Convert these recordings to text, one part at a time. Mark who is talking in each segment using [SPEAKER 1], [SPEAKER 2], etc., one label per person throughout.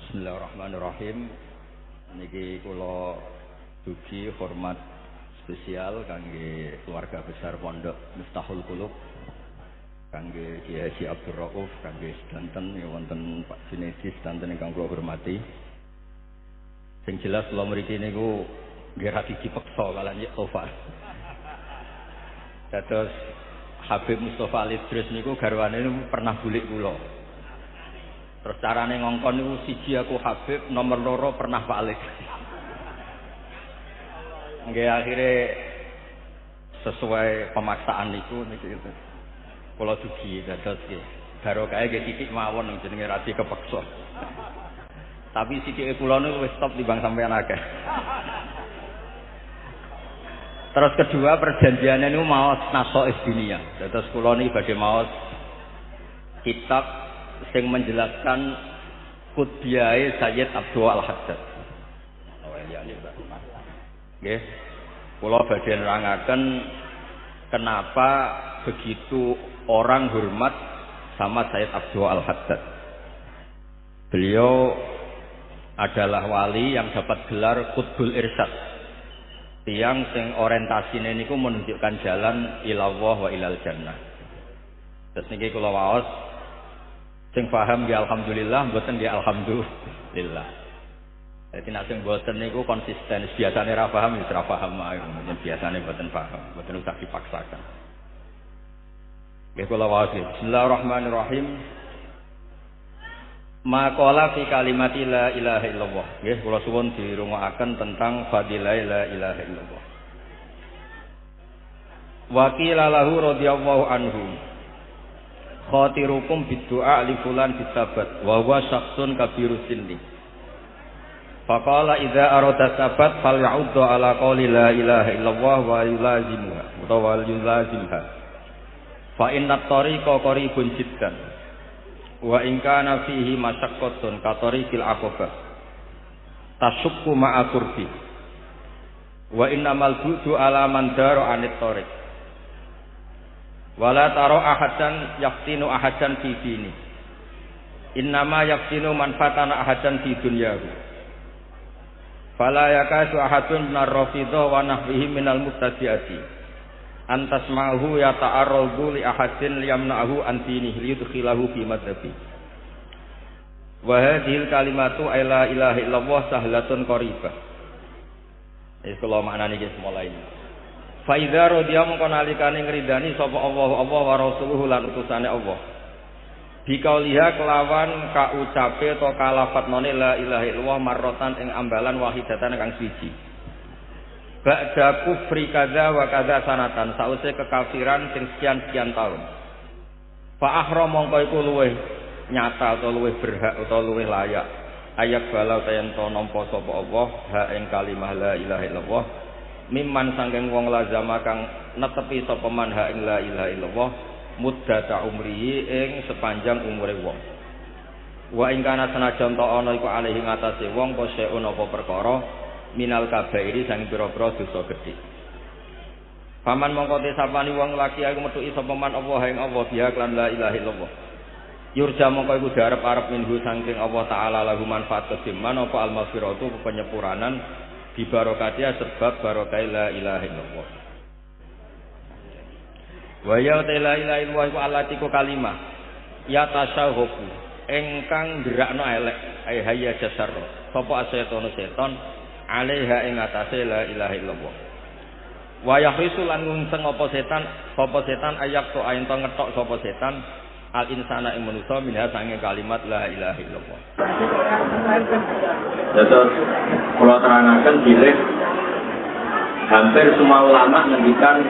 [SPEAKER 1] Bismillahirrahmanirrahim. Niki kula dugi hormat spesial kangge keluarga besar Pondok Miftahul Qulub, kangge Kiai Haji Abdul Rauf, kangge sedanten wonten Pak Junedi sedanten ingkang kula hormati. Sing jelas kula mriki niku nggih ra dipeksa kalian Yek Tofa. Dados Habib Mustofa Al-Idris niku garwane niku pernah bulik kula. Terus carane ngongkon niku siji aku Habib, nomor loro pernah balik. Nggih akhire sesuai pemaksaan niku niki kula dugi dados nggih. Barokah nggih sithik mawon jenenge radi kepeksa. Tapi sithike kula niku wis stop timbang sampean akeh. Terus kedua perjanjiannya niku maos Nasois Dunia. Dados kula niki badhe maos kitab sing menjelaskan Qutbiyai Sayyid Abdul Al-Haddad. Nggih. Kula badhe nerangaken kenapa begitu orang hormat sama Sayyid Abdul Al-Haddad. Beliau adalah wali yang dapat gelar Qutbul Irsyad. Tiang sing orientasine niku menunjukkan jalan ilallah wa ilal jannah. Terus niki kula waos sing paham ya alhamdulillah, mboten ya alhamdulillah. Jadi nek sing mboten niku konsisten, biasane ra paham ya ora paham ae, biasane mboten paham, mboten usah dipaksakan. Nggih kula waos. Bismillahirrahmanirrahim. Maqala fi kalimati la ilaha illallah. Nggih kula suwun dirungokaken tentang fadilah la ilaha illallah. Wa qila lahu radhiyallahu anhu khatirukum biddu'a li fulan bisabat wa huwa syakhsun kabirus sinni. Faqala idza arada sabat faly'uddu ala qouli la ilaha illallah wa yulazimuha utawa yulazimha. Fa inna at-tariqa qaribun jiddan wa in kana fihi masyaqqatun ka tariqil aqabah tasukku ma'a qurbi wa innamal bu'du ala man dara anit tariq. Wala taro ahadan yaftinu ahadan fi dini. Innama yaftinu man fatana ahadan fi dunyahu. Fala yakadu ahadun minar rafidhah wa nahwihi minal mubtadi'ati. Antas ma'hu yata'arradu li ahadin liyamna'hu an dinihi liyudkhilahu fi madhabi. Wa hadhil kalimatu la ilaha illallah sahlatun qaribah. Kula maknane iki mulai. Fa idza radiya mongko nalikane ngridani sapa Allah wa rasuluhu lan utusane Allah. Bikauliha kelawan kaucape to kalafatnone la ilaha illallah marratan ing ambalan wahidatan kang siji. Ba'da kufri kadza wa kadza sanatan sause kekafiran sing sekian-sekian tahun. Fa ahram mongko iku luweh nyata utawa luweh berhak utawa luweh layak ayak bala yen to nampa sapa Allah ha ing kalimah la ilaha illallah. Mimman sangking wong lazama kang netepi sapa man ha ing la ilaha illallah muddata umrihi ing sepanjang umure wong. Wa ing kana senajan ta ana iku alih ngatasé wong poseun apa perkara minal kabairi sang pira-pira dosa gedhe. Paman mongko te sapani wong laki aku metuki sapa man Allah ing Allah biha lan la ilaha illallah. Yurja mongko iku diarep-arep minhu sangking Allah taala lahu manfaat kejiman apa al-maghfiratu penyepuranan di barokatiha sebab barokah la ilaha illallah. Wa ya la ilaha illallah iku alatiku kalimah ya tasawufu engkang gerakno elek ai hayya jasar sapa asyaiton seton alaiha ing atase la ilaha illallah. Wa yahrisu lan ngungseng apa setan ayak to ayen to ngetok sapa setan al insana ing manusa minha sange kalimat la ilaha illallah.
[SPEAKER 2] Dados kula terangaken bilih hampir semua ulama ngendikan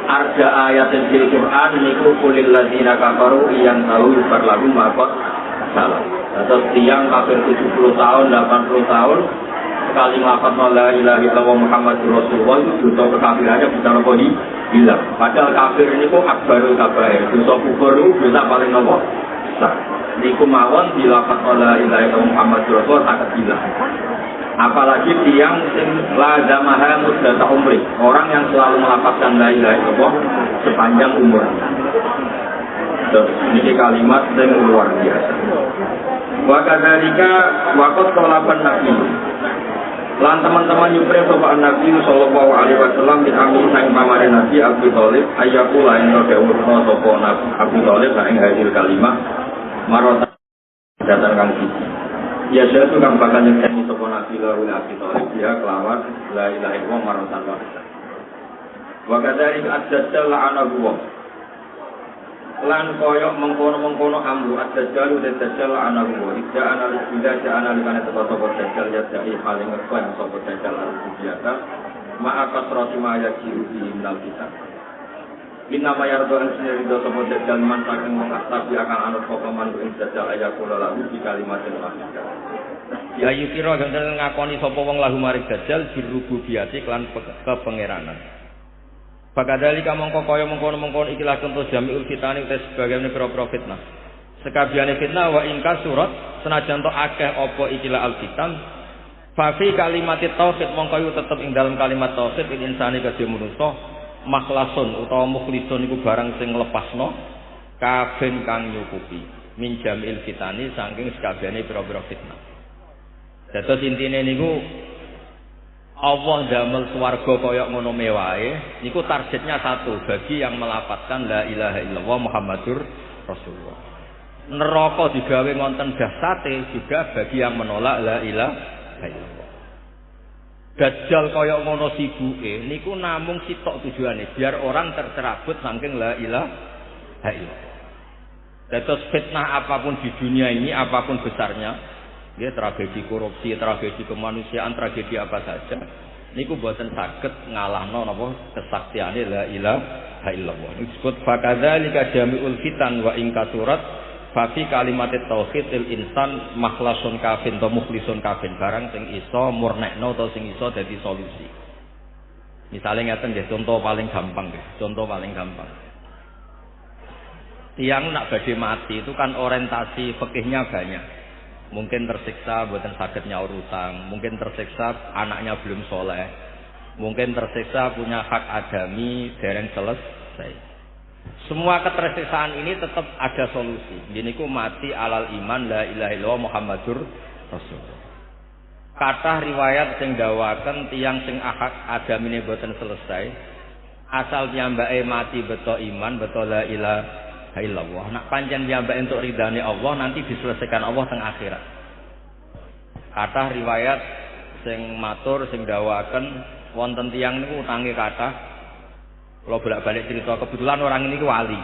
[SPEAKER 2] arja ayat fil Quran niku kulil ladzina kafaru yang tahu berlagu maqat salah. Dados tiyang kafir 70 tahun 80 tahun sekali nglafadzna la ilaha illallah Muhammadur Rasulullah itu dosa kekafirannya bisa nopo hilang. Padahal kafir niku akbarul kabair. Dosa kufur niku dosa paling nopo besar. Niku mawon dilafadzna la ilaha illallah Muhammadur Rasulullah saged hilang. Apalagi tiang sing lazamaha muddata umri, orang yang selalu melafazkan la ilaha illallah sepanjang umur. Terus ini kalimat yang luar biasa. Wa kadzalika waqad talaban nabi. Lan teman-teman nyupre sapa Nabi sallallahu alaihi wasallam min amin sang pamane Nabi Abu Thalib ayaku lain dawuhna sapa Nabi Abu Thalib ing hadil kalimah marota datang kang siji. Ya jatuh kang bakal nyekseni sapa Nabi Abu Thalib dia kelawan la ilaha illallah marotan wahidah. Wa kadzalika ad-dajjal la'anahu. Lan koyok mengkono-mengkono amru ad-dajjal dan dajjal anahu ida analis bila ja'ana likane teko-teko dajjal ya dai paling ngeklaim sapa dajjal al-biata ma'akat rosima yajiru di minal kitab Bina mayar doan sendiri do sapa dajjal man saking wong tapi akan anut apa man ing dajjal ayakula lahu di kalimatin wahidah ya yukira ganten ngakoni sapa wong lahu maring dajjal birububiyati lan kepangeranan. Bakadalika mongko kaya mengkono-mengkono ikilah contoh jami'ul fitani tes sebagaimana pira-pira fitnah. Sekabehane fitnah wa ingka surat senajan to akeh apa ikilah al-fitan fa fi kalimatit tauhid mongko yu tetep ing dalam kalimat tauhid ing insani kedhe manusa makhlasun utawa mukhlisun iku barang sing nglepasno kabeh kang nyukupi min jami'il fitani saking sekabehane pira-pira fitnah. Dados intine niku Allah damel swarga kaya ngono mewahe niku targetnya satu bagi yang melafadzkan la ilaha illallah Muhammadur Rasulullah. Neraka digawe ngonten dahsate juga bagi yang menolak la ilaha illallah. Dajjal kaya ngono sibuke niku namung sitok tujuane biar orang tercerabut saking la ilaha illallah. Dados fitnah apapun di dunia ini apapun besarnya dia tragedi korupsi, tragedi kemanusiaan, tragedi apa saja. Niku boten saged ngalahno napa kesaksiane la ilaha illallah. Disebut fakadzalika jami'ul fitan wa in kasurat fa fi kalimatit tauhidil insan makhlasun kafin to mukhlisun kafin barang sing iso murnekno atau sing iso dadi solusi. Misalnya ngeten nggih contoh paling gampang nggih, contoh paling gampang. Tiang nak badhe mati itu kan orientasi fikihnya banyak. Mungkin tersiksa buatan sakit nyaur utang, mungkin tersiksa anaknya belum soleh, mungkin tersiksa punya hak adami dereng selesai. Semua ketersiksaan ini tetap ada solusi. Gini ku mati alal iman la ilaha illallah Muhammadur Rasulullah. Kata riwayat sing dawaken tiang sing hak adamine boten selesai, asal piyambake mati beto iman beto la ilaha illallah. Nak pancen piyambake entuk ridane Allah nanti diselesaikan Allah teng akhirat. Kathah riwayat sing matur sing dawaken wonten tiyang niku utange kathah. Kula bolak-balik cerita kebetulan orang ini ku wali.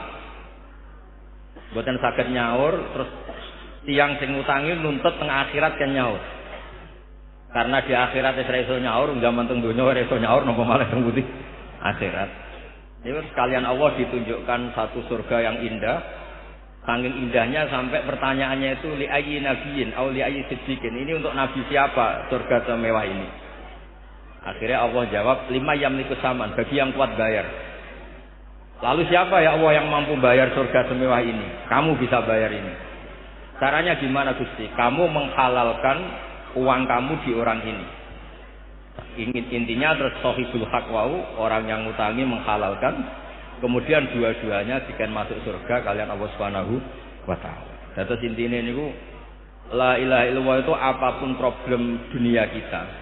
[SPEAKER 2] Mboten saged nyaur terus tiyang sing utangi nuntut teng akhirat kan nyaur. Karena di akhirat wis ora iso nyaur, zaman teng donya ora iso nyaur napa malah teng putih akhirat. Ini sekalian Allah ditunjukkan satu surga yang indah. Saking indahnya sampai pertanyaannya itu li ayyi nabiyyin au li ayyi siddiqin. Ini untuk nabi siapa surga semewah ini? Akhirnya Allah jawab lima yamliku saman, bagi yang kuat bayar. Lalu siapa ya Allah yang mampu bayar surga semewah ini? Kamu bisa bayar ini. Caranya gimana Gusti? Kamu menghalalkan uang kamu di orang ini. Intinya terus sahibul haq wau, orang yang ngutangi menghalalkan, kemudian dua-duanya dikan masuk surga kalian Allah Subhanahu wa taala. Terus intine niku la ilaha illallah itu apapun problem dunia kita.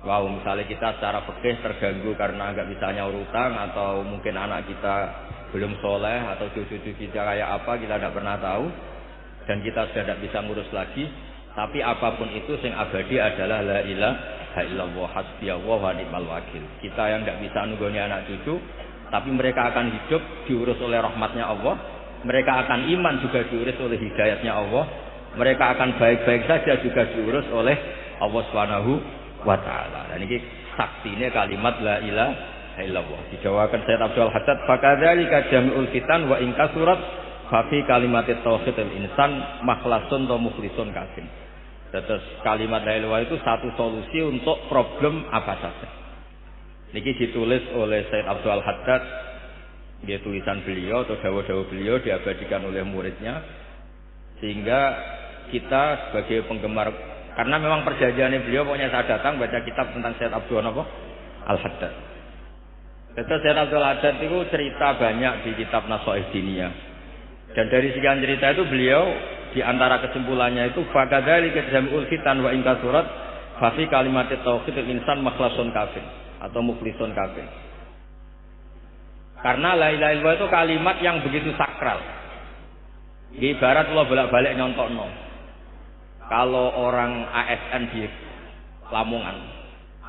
[SPEAKER 2] Wow, misalnya kita secara fikih terganggu karena enggak bisa nyaur utang atau mungkin anak kita belum soleh atau cucu-cucu kita kayak apa kita tidak pernah tahu dan kita sudah tidak bisa ngurus lagi. Tapi apapun itu yang abadi adalah la ilaha illallah hasbiyallah wa ni'mal wakil. Kita yang tidak bisa nunggoni anak cucu, tapi mereka akan hidup diurus oleh rahmatnya Allah. Mereka akan iman juga diurus oleh hidayatnya Allah. Mereka akan baik-baik saja juga diurus oleh Allah Subhanahu wa taala. Dan ini saktine kalimat la ilaha illallah. Dijawakan Sayyid Abdul Haddad fakadzalika jami'ul fitan wa in kasurat fa fi kalimatit tauhidil insan makhlasun wa mukhlisun kafin. Terus kalimat la ilaha itu satu solusi untuk problem apa saja. Niki ditulis oleh Sayyid Abdul Haddad, dia tulisan beliau atau dawuh-dawuh beliau diabadikan oleh muridnya, sehingga kita sebagai penggemar, karena memang perjanjiannya beliau pokoknya saya datang baca kitab tentang Sayyid Abdul Haddad. Terus Sayyid Abdul Haddad itu cerita banyak di kitab Nasoih Diniyah. Dan dari sekian cerita itu beliau
[SPEAKER 1] Di antara kesimpulannya itu fakadzalika jami'ul fitan wa in kasurat fa fi kalimat tauhid insan makhlasun kafir atau mukhlisun kafir. Karena la ilaha illallah itu kalimat yang begitu sakral. Ibarat kalau bolak-balik nyontokno. Kalau orang ASN di Lamongan,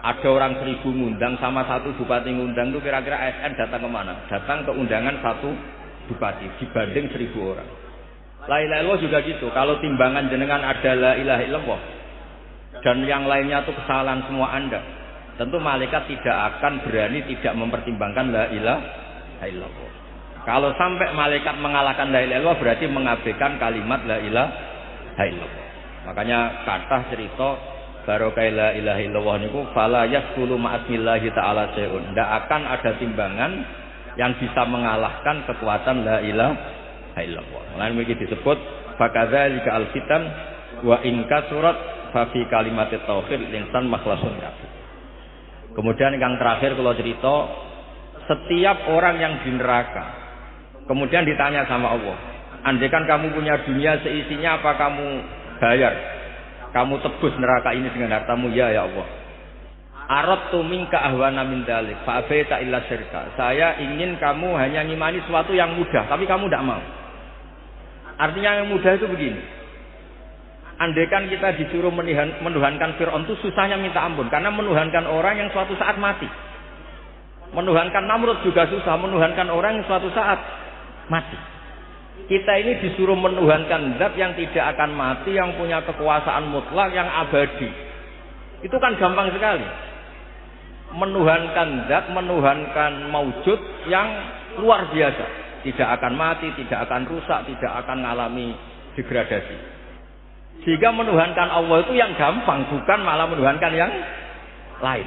[SPEAKER 1] ada orang 1000 ngundang sama satu bupati ngundang, itu kira-kira ASN datang kemana? Datang ke undangan satu bupati dibanding 1000 orang. La ilaha illallah juga gitu. Kalau timbangan jenengan ada la ilaha illallah dan yang lainnya itu kesalahan semua Anda, tentu malaikat tidak akan berani tidak mempertimbangkan la ilaha illallah. Kalau sampai malaikat mengalahkan la ilaha illallah berarti mengabaikan kalimat la ilaha illallah. Makanya kata cerita barokah la ilaha illallah niku fala yasqulu ma'asmillahi ta'ala syai'un. Tidak akan ada timbangan yang bisa mengalahkan kekuatan la ilaha illallah. Lain begitu disebut fakadzalika al-fitan wa in kasurat fa fi kalimat tauhid insan makhlasun kafir. Kemudian yang terakhir kalau cerita, setiap orang yang di neraka kemudian ditanya sama Allah, andaikan kamu punya dunia seisinya, apa kamu bayar? Kamu tebus neraka ini dengan hartamu? Ya Allah. Aradtu minka ahwana min dzalik fa abaita illa syirka. Saya ingin kamu hanya ngimani sesuatu yang mudah, tapi kamu tidak mau. Artinya yang mudah itu begini. Andaikan kita disuruh menuhankan Fir'aun itu susahnya minta ampun, karena menuhankan orang yang suatu saat mati. Menuhankan Namrud juga susah, menuhankan orang yang suatu saat mati. Kita ini disuruh menuhankan zat yang tidak akan mati, yang punya kekuasaan mutlak, yang abadi. Itu kan gampang sekali. Menuhankan zat, menuhankan maujud yang luar biasa. Tidak akan mati, tidak akan rusak, tidak akan mengalami degradasi. Sehingga menuhankan Allah itu yang gampang, bukan malah menuhankan yang lain.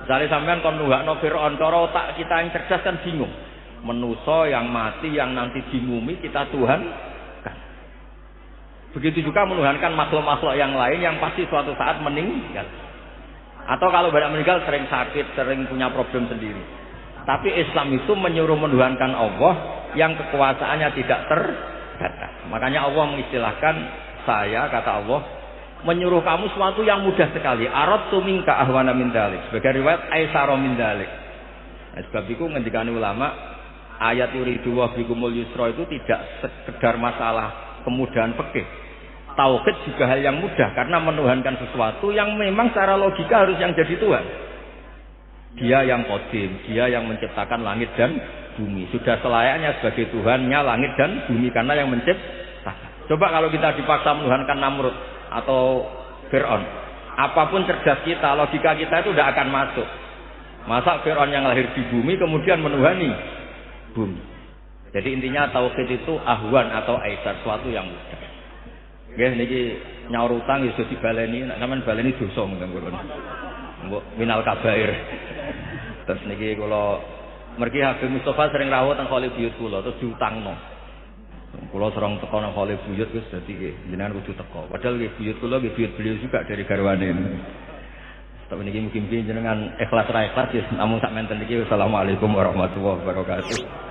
[SPEAKER 1] Misalnya sampean kon nuhakno Fir'aun, cara otak kita yang cerdas kan bingung. Menuso yang mati, yang nanti dimumi kita Tuhan kan. Begitu juga menuhankan makhluk-makhluk yang lain yang pasti suatu saat meninggal. Atau kalau banyak meninggal sering sakit, sering punya problem sendiri. Tapi Islam itu menyuruh menuhankan Allah yang kekuasaannya tidak terbatas. Makanya Allah mengistilahkan saya, kata Allah, menyuruh kamu sesuatu yang mudah sekali. Aradtu minka ahwana min dzalik. Sebagai riwayat aisara min dzalik. Nah, sebab itu ngendikane ulama, ayat yuridu wa bikumul yusra itu tidak sekedar masalah kemudahan fikih. Tauhid juga hal yang mudah, karena menuhankan sesuatu yang memang secara logika harus yang jadi Tuhan. Dia yang qadim, dia yang menciptakan langit dan bumi. Sudah selayaknya sebagai Tuhannya langit dan bumi, karena yang menciptakan. Coba kalau kita dipaksa menuhankan Namrud atau Fir'aun, apapun cerdas kita, logika kita itu tidak akan masuk. Masa Fir'aun yang lahir di bumi kemudian menuhani bumi. Jadi intinya tauhid itu ahwan atau aisar, sesuatu yang mudah. Nggih niki nyaur utang iso dibaleni, nek sampean baleni dosa mungkin kula. Mbok minal kabair. Terus niki kula mergi Habib Mustofa sering rawuh teng Khalil Buyut kula terus diutangno. Kula serong teko nang Khalil Buyut wis dadi nggih jenengan kudu teko. Padahal nggih buyut kula nggih buyut beliau juga dari garwane. Tapi niki mungkin jenengan ikhlas ra ikhlas ya, namung sak menten iki. Wassalamualaikum warahmatullahi wabarakatuh.